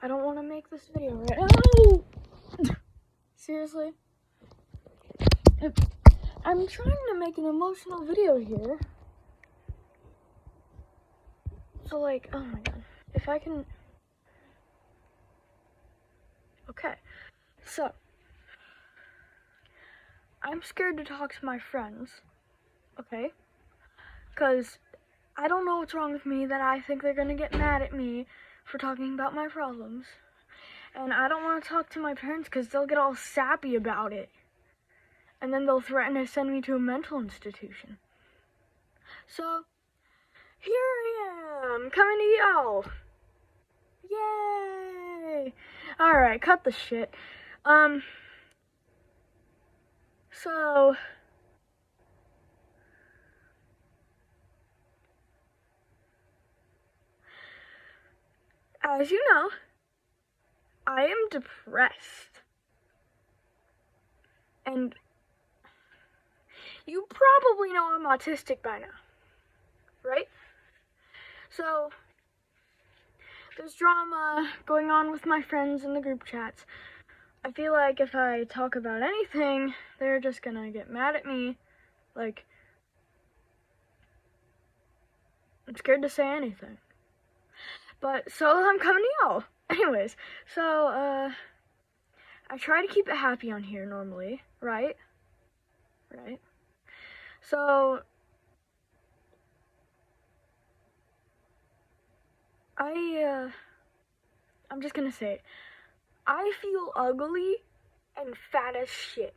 I don't want to make this video right now. Seriously? I'm trying to make an emotional video here. So like, oh my god. If I can... Okay. So, I'm scared to talk to my friends. Okay? Because I don't know what's wrong with me that I think they're gonna get mad at me for talking about my problems. And I don't want to talk to my parents because they'll get all sappy about it. And then they'll threaten to send me to a mental institution. So, here I am, coming to y'all. Yay! Alright, cut the shit. So... as you know, I am depressed. And you probably know I'm autistic by now, right? So, there's drama going on with my friends in the group chats. I feel like if I talk about anything, they're just gonna get mad at me. Like, I'm scared to say anything. But, so I'm coming to y'all. Anyways, so, I try to keep it happy on here normally, right? Right? So, I'm just gonna say it. I feel ugly and fat as shit.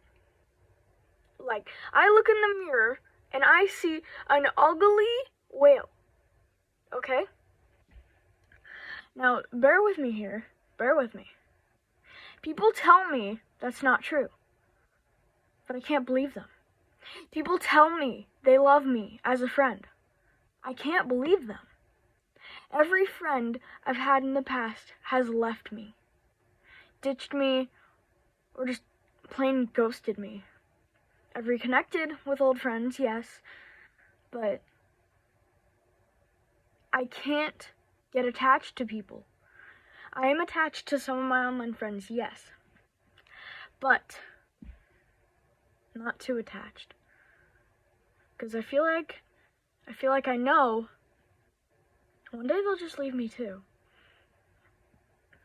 Like, I look in the mirror and I see an ugly whale. Okay? Now, bear with me here. Bear with me. People tell me that's not true. But I can't believe them. People tell me they love me as a friend. I can't believe them. Every friend I've had in the past has left me, ditched me, or just plain ghosted me. I've reconnected with old friends, yes, but I can't get attached to people. I am attached to some of my online friends, yes, but not too attached. Because I feel like I know one day they'll just leave me too.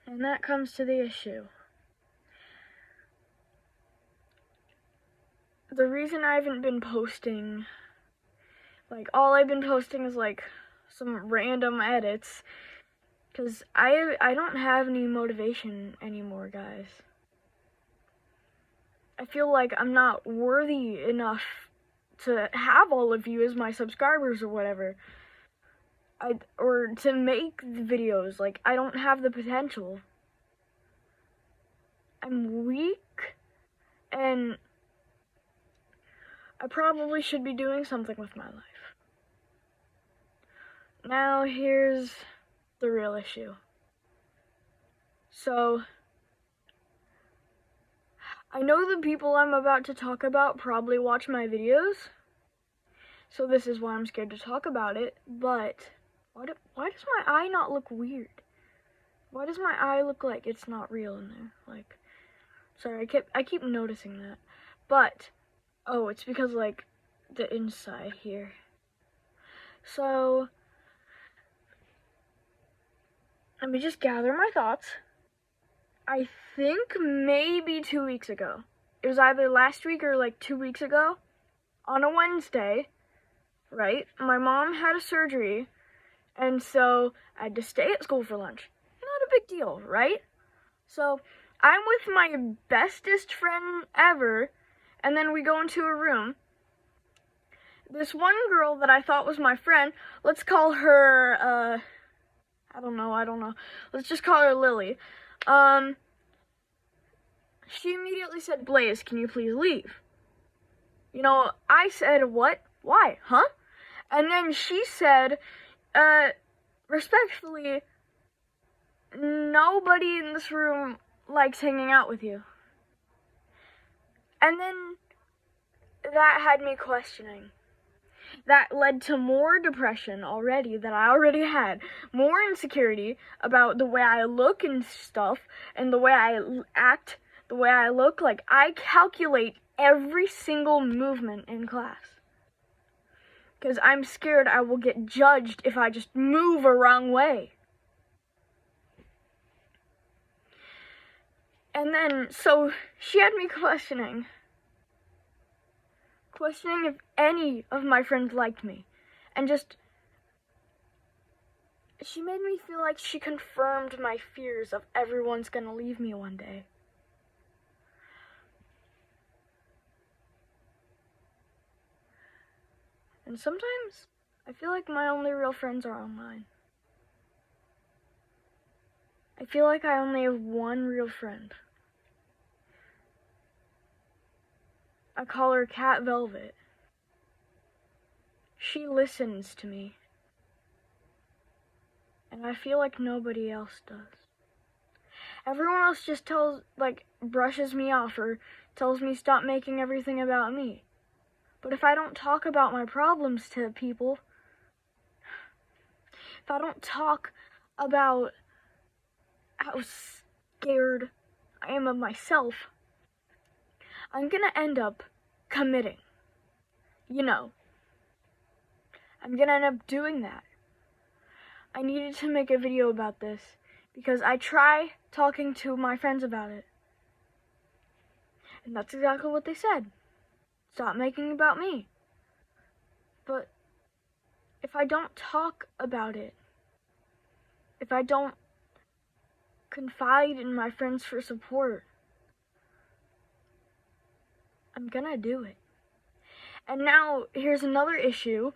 And that comes to the issue. The reason I haven't been posting, like, all I've been posting is, like, some random edits, because I don't have any motivation anymore, guys. I feel like I'm not worthy enough to have all of you as my subscribers or whatever. Or to make the videos. Like, I don't have the potential. I'm weak, and I probably should be doing something with my life. Now, here's the real issue. So, I know the people I'm about to talk about probably watch my videos, so this is why I'm scared to talk about it, but why does my eye not look weird? Why does my eye look like it's not real in there? Like, sorry, I keep noticing that. But, oh, it's because, like, the inside here. So, let me just gather my thoughts. I think maybe 2 weeks ago. It was either last week or, like, 2 weeks ago. On a Wednesday, right? My mom had a surgery, and so I had to stay at school for lunch. Not a big deal, right? So, I'm with my bestest friend ever, and then we go into a room. This one girl that I thought was my friend, let's call her, I don't know. Let's just call her Lily. She immediately said, "Blaze, can you please leave?" You know, I said, "What? Why? Huh?" And then she said, respectfully, "Nobody in this room likes hanging out with you." And then that had me questioning. that led to more depression already that I already had, more insecurity about the way I look and stuff, and the way I act, the way I look. Like, I calculate every single movement in class, because I'm scared I will get judged if I just move a wrong way. And then, so she had me questioning if any of my friends liked me. And she made me feel like she confirmed my fears of everyone's gonna leave me one day. And sometimes I feel like my only real friends are online. I feel like I only have one real friend. I call her Cat Velvet. She listens to me. And I feel like nobody else does. Everyone else just brushes me off or tells me stop making everything about me. But if I don't talk about my problems to people, if I don't talk about how scared I am of myself, I'm gonna end up committing. I'm gonna end up doing that. I needed to make a video about this because I try talking to my friends about it. And that's exactly what they said. Stop making it about me. But if I don't talk about it, if I don't confide in my friends for support, I'm gonna do it. And now, here's another issue.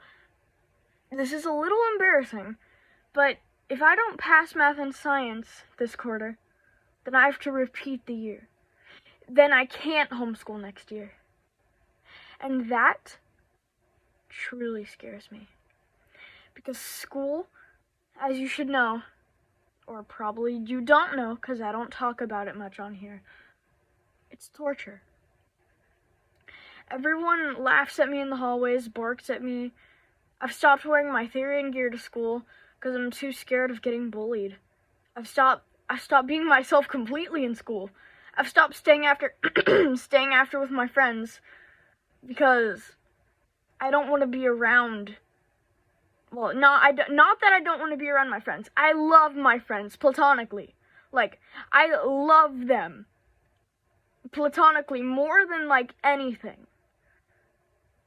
This is a little embarrassing, but if I don't pass math and science this quarter, then I have to repeat the year. Then I can't homeschool next year. And that truly scares me. Because school, as you should know, or probably you don't know because I don't talk about it much on here, it's torture. Everyone laughs at me in the hallways, barks at me. I've stopped wearing my Therian gear to school because I'm too scared of getting bullied. I've stopped being myself completely in school. I've stopped staying after with my friends because I don't want to be around. Well, not that I don't want to be around my friends. I love my friends platonically. Like, I love them platonically more than anything.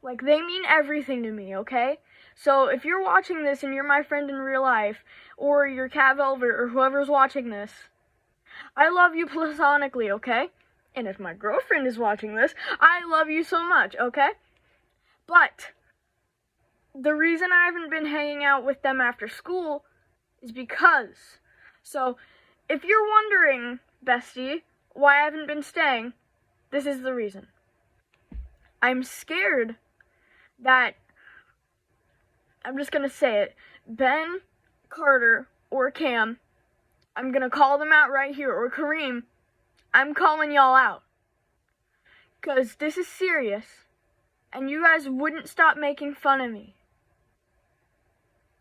Like, they mean everything to me, okay? So if you're watching this and you're my friend in real life, or you're Cat Velvet, or whoever's watching this, I love you platonically, okay? And if my girlfriend is watching this, I love you so much, okay? But the reason I haven't been hanging out with them after school is because. So if you're wondering, bestie, why I haven't been staying, this is the reason. I'm scared that, I'm just gonna say it, Ben, Carter, or Cam, I'm gonna call them out right here, or Kareem, I'm calling y'all out. Because this is serious, and you guys wouldn't stop making fun of me.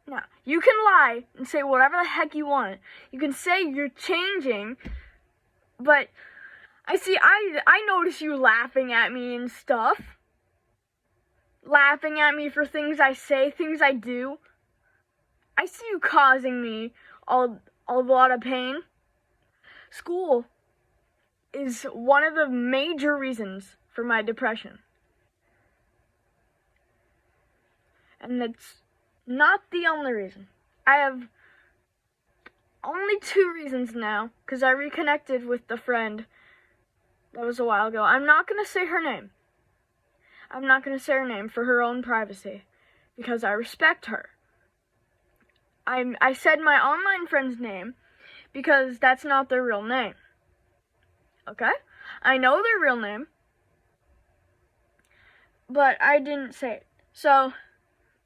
Now, you can lie and say whatever the heck you want. You can say you're changing, but I notice you laughing at me and stuff. Laughing at me for things I say, things I do. I see you causing me a lot of pain. School is one of the major reasons for my depression. And that's not the only reason. I have only 2 reasons now, because I reconnected with the friend that was a while ago. I'm not going to say her name. I'm not going to say her name for her own privacy, because I respect her. I said my online friend's name because that's not their real name. Okay? I know their real name, but I didn't say it. So,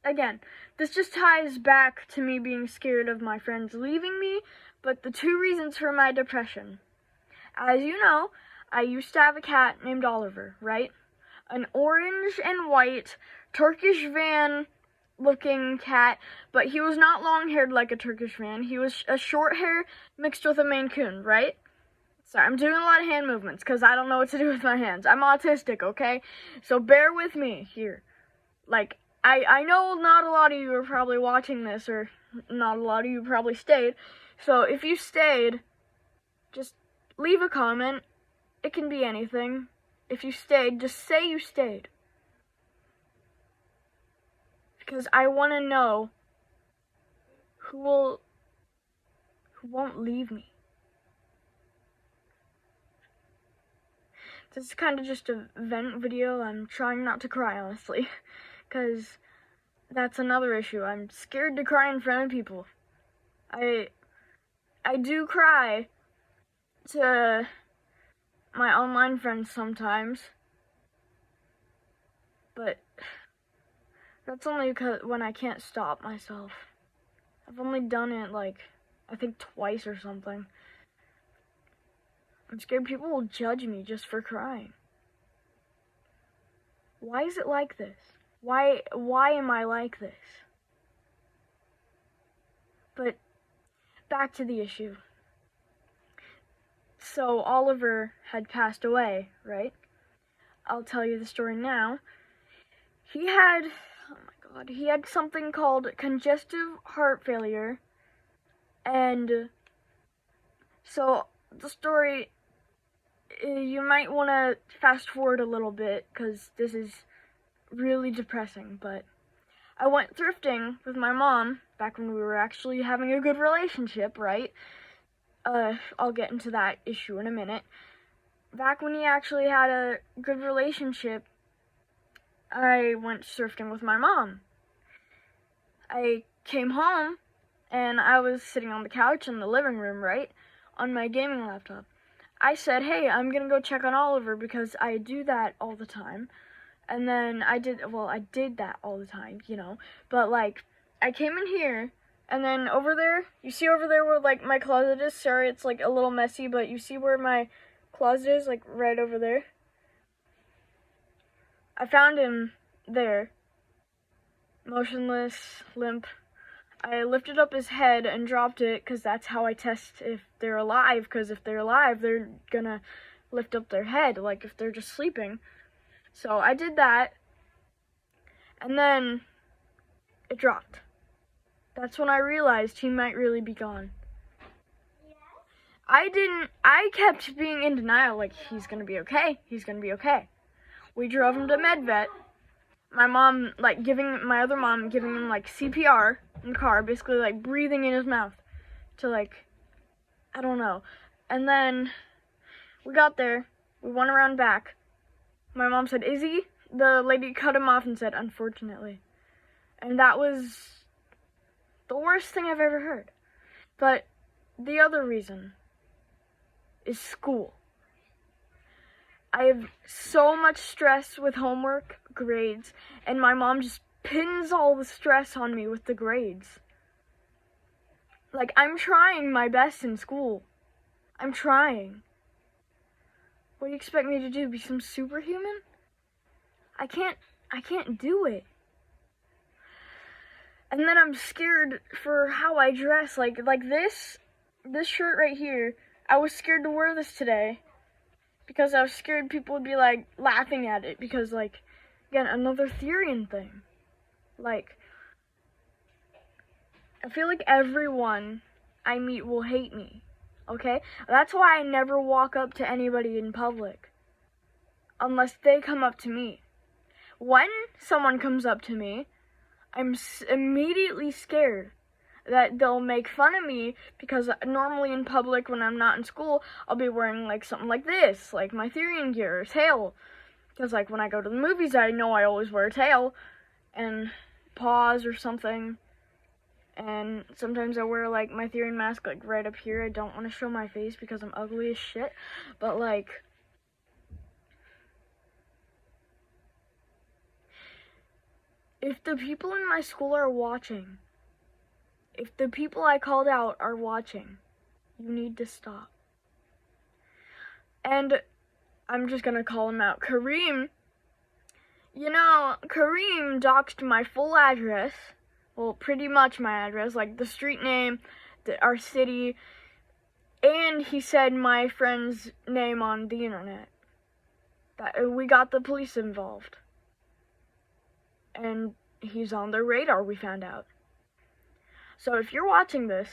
again, this just ties back to me being scared of my friends leaving me, but the 2 reasons for my depression. As you know, I used to have a cat named Oliver, right? An orange and white Turkish van looking cat, but he was not long-haired like a Turkish man. He was a short hair mixed with a Maine Coon, right? Sorry, I'm doing a lot of hand movements because I don't know what to do with my hands. I'm autistic, okay? So bear with me here. Like, I know not a lot of you are probably watching this, or not a lot of you probably stayed. So if you stayed, just leave a comment. It can be anything. If you stayed, just say you stayed. Because I want to know who won't leave me. This is kind of just a vent video. I'm trying not to cry, honestly, because that's another issue. I'm scared to cry in front of people. I do cry to my online friends sometimes, but that's only because when I can't stop myself. I've only done it like, I think twice or something. I'm scared people will judge me just for crying. Why is it like this? Why am I like this? But back to the issue. So Oliver had passed away, right? I'll tell you the story now. He had something called congestive heart failure. And so the story, you might want to fast forward a little bit because this is really depressing, but I went thrifting with my mom back when we were actually having a good relationship, right? I'll get into that issue in a minute. Back when he actually had a good relationship, I went thrifting with my mom. I came home and I was sitting on the couch in the living room, right? On my gaming laptop. I said, hey, I'm gonna go check on Oliver because I do that all the time. And then I did that all the time, you know. But, like, I came in here, and then over there, you see over there where, like, my closet is? Sorry, it's, like, a little messy, but you see where my closet is? Like, right over there? I found him there, motionless, limp. I lifted up his head and dropped it, because that's how I test if they're alive, because if they're alive, they're gonna lift up their head, like, if they're just sleeping. So I did that, and then it dropped. That's when I realized he might really be gone. I kept being in denial, like, he's gonna be okay, he's gonna be okay. We drove him to MedVet. My mom, like, my other mom giving him, like, CPR in the car, basically, like, breathing in his mouth to, like, I don't know. And then we got there, we went around back. My mom said, Izzy? The lady cut him off and said, unfortunately. And that was the worst thing I've ever heard. But the other reason is school. I have so much stress with homework, grades, and my mom just pins all the stress on me with the grades. Like, I'm trying my best in school. I'm trying. What do you expect me to do? Be some superhuman? I can't do it. And then I'm scared for how I dress. Like this shirt right here, I was scared to wear this today because I was scared people would be, like, laughing at it because, like, again, another Therian thing. Like, I feel like everyone I meet will hate me. Okay? That's why I never walk up to anybody in public unless they come up to me. When someone comes up to me, I'm immediately scared that they'll make fun of me because normally in public when I'm not in school, I'll be wearing, like, something like this, like my Therian gear or tail. Because, like, when I go to the movies, I know I always wear a tail and paws or something. And sometimes I wear, like, my Therian mask, like, right up here. I don't want to show my face because I'm ugly as shit. But, like, if the people in my school are watching, if the people I called out are watching, you need to stop. And I'm just gonna call him out. Kareem, You know, Kareem doxed my full address. Well, pretty much my address, like the street name, our city, and he said my friend's name on the internet. We got the police involved. And he's on their radar, we found out. So if you're watching this,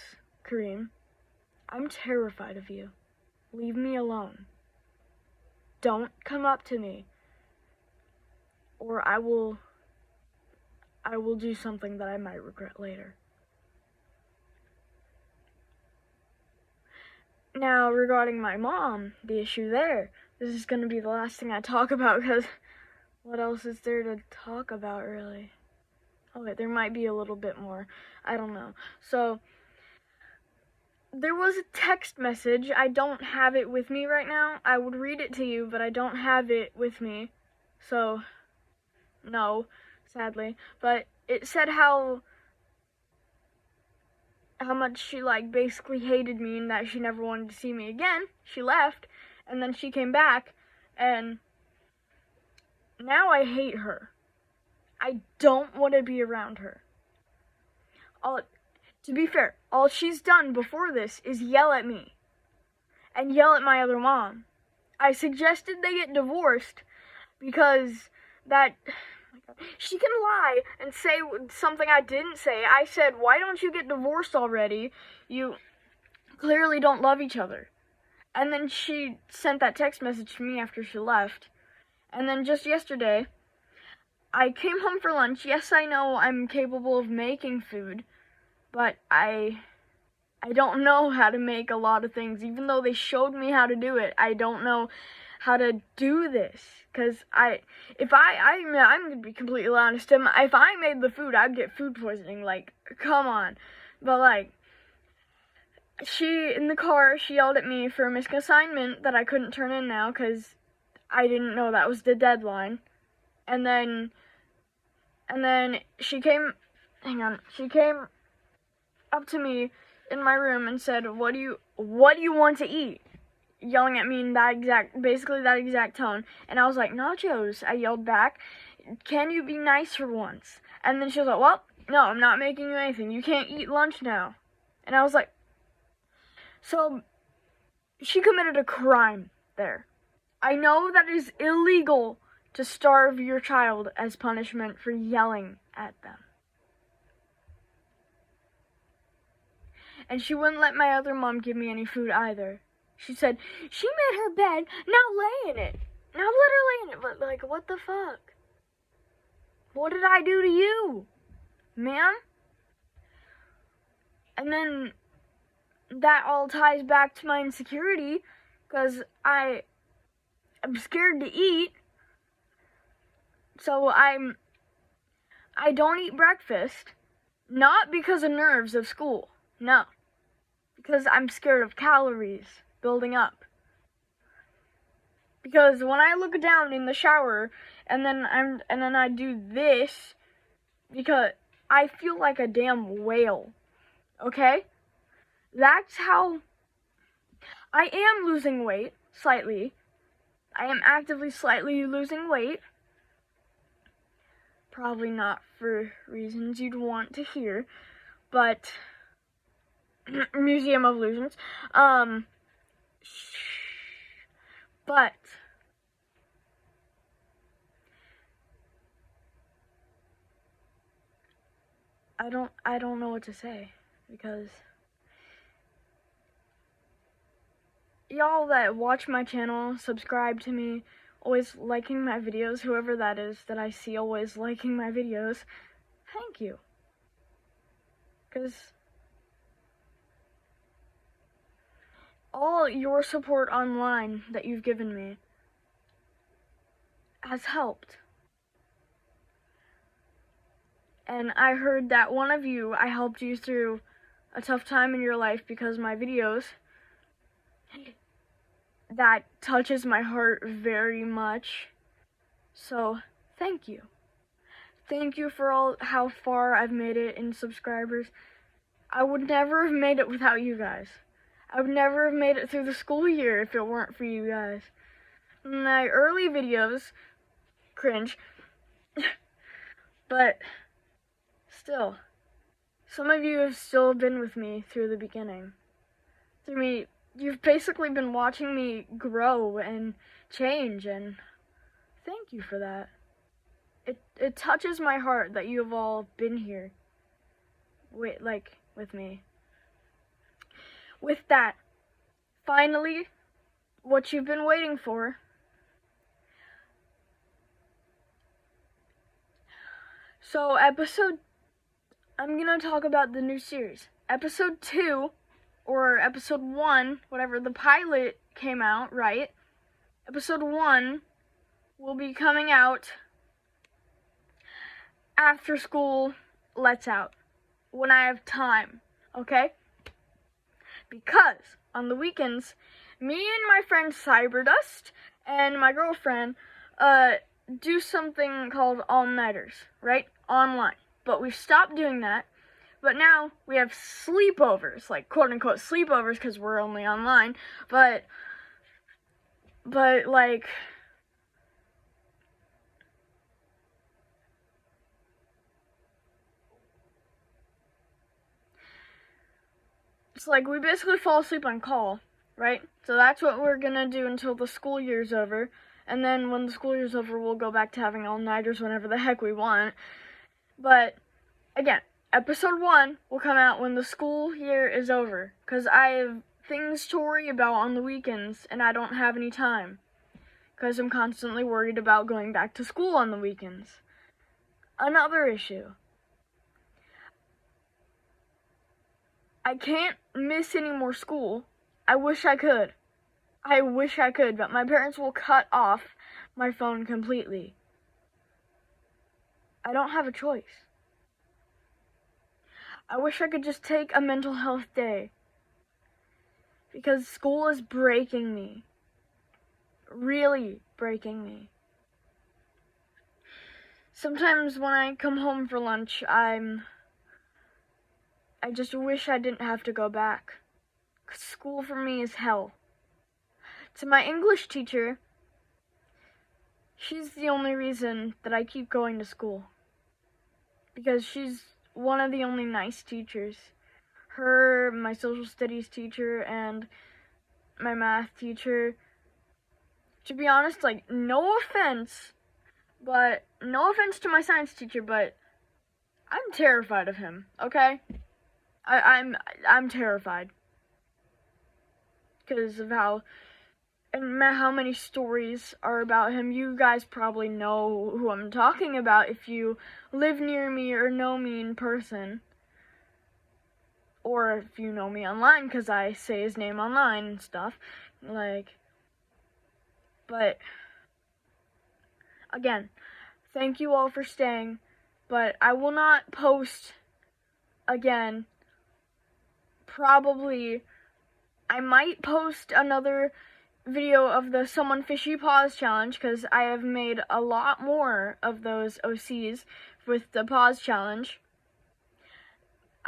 Kareem, I'm terrified of you. Leave me alone. Don't come up to me, or I will do something that I might regret later. Now, regarding my mom, the issue there, this is going to be the last thing I talk about, because what else is there to talk about, really? Okay, there might be a little bit more. I don't know. So, there was a text message. I don't have it with me right now. I would read it to you, but I don't have it with me. So, no, sadly. But it said how much she, like, basically hated me and that she never wanted to see me again. She left, and then she came back, and now I hate her. I don't want to be around her. To be fair, all she's done before this is yell at me and yell at my other mom. I suggested they get divorced because she can lie and say something I didn't say. I said, why don't you get divorced already? You clearly don't love each other. And then she sent that text message to me after she left. And then just yesterday, I came home for lunch. Yes, I know I'm capable of making food, but I don't know how to make a lot of things. Even though they showed me how to do it, I don't know how to do this. Because I'm going to be completely honest, if I made the food, I'd get food poisoning. Like, come on. But, like, in the car, she yelled at me for a missed assignment that I couldn't turn in now because I didn't know that was the deadline. And then she came up to me in my room and said, what do you want to eat? Yelling at me in basically that exact tone. And I was like, nachos. I yelled back, can you be nice for once? And then she was like, well, no, I'm not making you anything. You can't eat lunch now. And I was like, so she committed a crime there. I know that it is illegal to starve your child as punishment for yelling at them. And she wouldn't let my other mom give me any food either. She said, she made her bed, now lay in it. Now let her lay in it. But, like, what the fuck? What did I do to you, ma'am? And then that all ties back to my insecurity, because I'm scared to eat. So I don't eat breakfast, not because of nerves of school, no, because I'm scared of calories building up. Because when I look down in the shower and then I do this, because I feel like a damn whale. Okay? That's how I am losing weight slightly. I am actively slightly losing weight. Probably not for reasons you'd want to hear, but Museum of Illusions. But I don't know what to say, because y'all that watch my channel, subscribe to me, always liking my videos, whoever that is that I see always liking my videos, thank you. Because all your support online that you've given me has helped. And I heard that one of you, I helped you through a tough time in your life because my videos, that touches my heart very much. So, thank you. Thank you for how far I've made it in subscribers. I would never have made it without you guys. I would never have made it through the school year if it weren't for you guys. My early videos, cringe, But still, some of you have still been with me through the beginning. You've basically been watching me grow and change, and thank you for that. It touches my heart that you have all been here, with me. With that, finally, what you've been waiting for. So I'm gonna talk about the new series. Episode 2, or episode 1, whatever, the pilot came out, right? Episode 1 will be coming out after school lets out, when I have time, okay? Because on the weekends, me and my friend Cyberdust and my girlfriend do something called all-nighters, right? Online. But we've stopped doing that. But now we have sleepovers, like quote-unquote sleepovers, because we're only online. But like, it's like we basically fall asleep on call, right? So that's what we're gonna do until the school year's over. And then when the school year's over, we'll go back to having all-nighters whenever the heck we want. But, again, episode 1 will come out when the school year is over. Because I have things to worry about on the weekends, and I don't have any time. Because I'm constantly worried about going back to school on the weekends. Another issue. I can't miss any more school. I wish I could. But my parents will cut off my phone completely. I don't have a choice. I wish I could just take a mental health day. Because school is breaking me. Really breaking me. Sometimes when I come home for lunch, I just wish I didn't have to go back. 'Cause school for me is hell. To my English teacher, she's the only reason that I keep going to school. Because she's one of the only nice teachers. Her, my social studies teacher, and my math teacher. To be honest, like, no offense to my science teacher, but I'm terrified of him, okay? I'm terrified. Because of how many stories are about him. You guys probably know who I'm talking about if you live near me or know me in person. Or if you know me online, because I say his name online and stuff. But, again, thank you all for staying. But I will not post again. Probably, I might post another video of the Someone Fishy Pause Challenge, because I have made a lot more of those OCs with the Pause Challenge.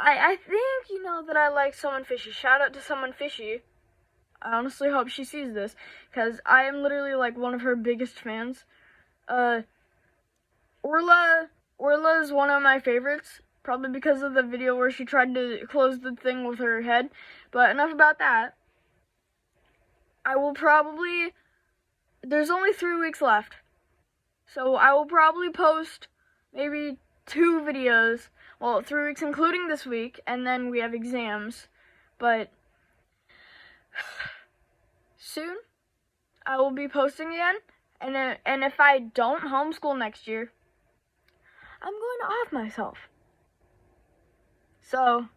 I think you know that I like Someone Fishy. Shout out to Someone Fishy. I honestly hope she sees this, because I am literally like one of her biggest fans. Orla is one of my favorites, probably because of the video where she tried to close the thing with her head. But enough about that. There's only 3 weeks left. So I will probably post maybe 2 videos. Well, 3 weeks including this week, and then we have exams. But soon, I will be posting again. And if I don't homeschool next year, I'm going to off myself. So,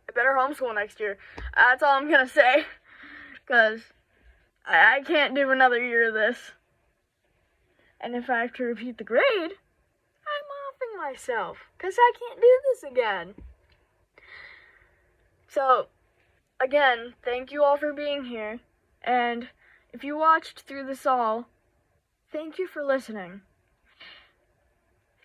I better homeschool next year. That's all I'm going to say. Because I can't do another year of this. And if I have to repeat the grade, I'm offing myself. Because I can't do this again. So, again, thank you all for being here. And if you watched through this all, thank you for listening.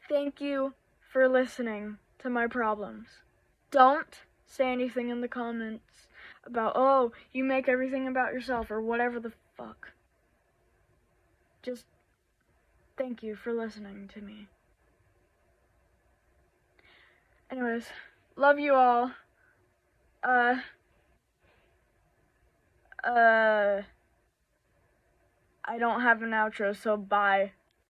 Thank you for listening to my problems. Don't say anything in the comments about, oh, you make everything about yourself, or whatever the fuck. Just thank you for listening to me. Anyways, love you all. I don't have an outro, so bye.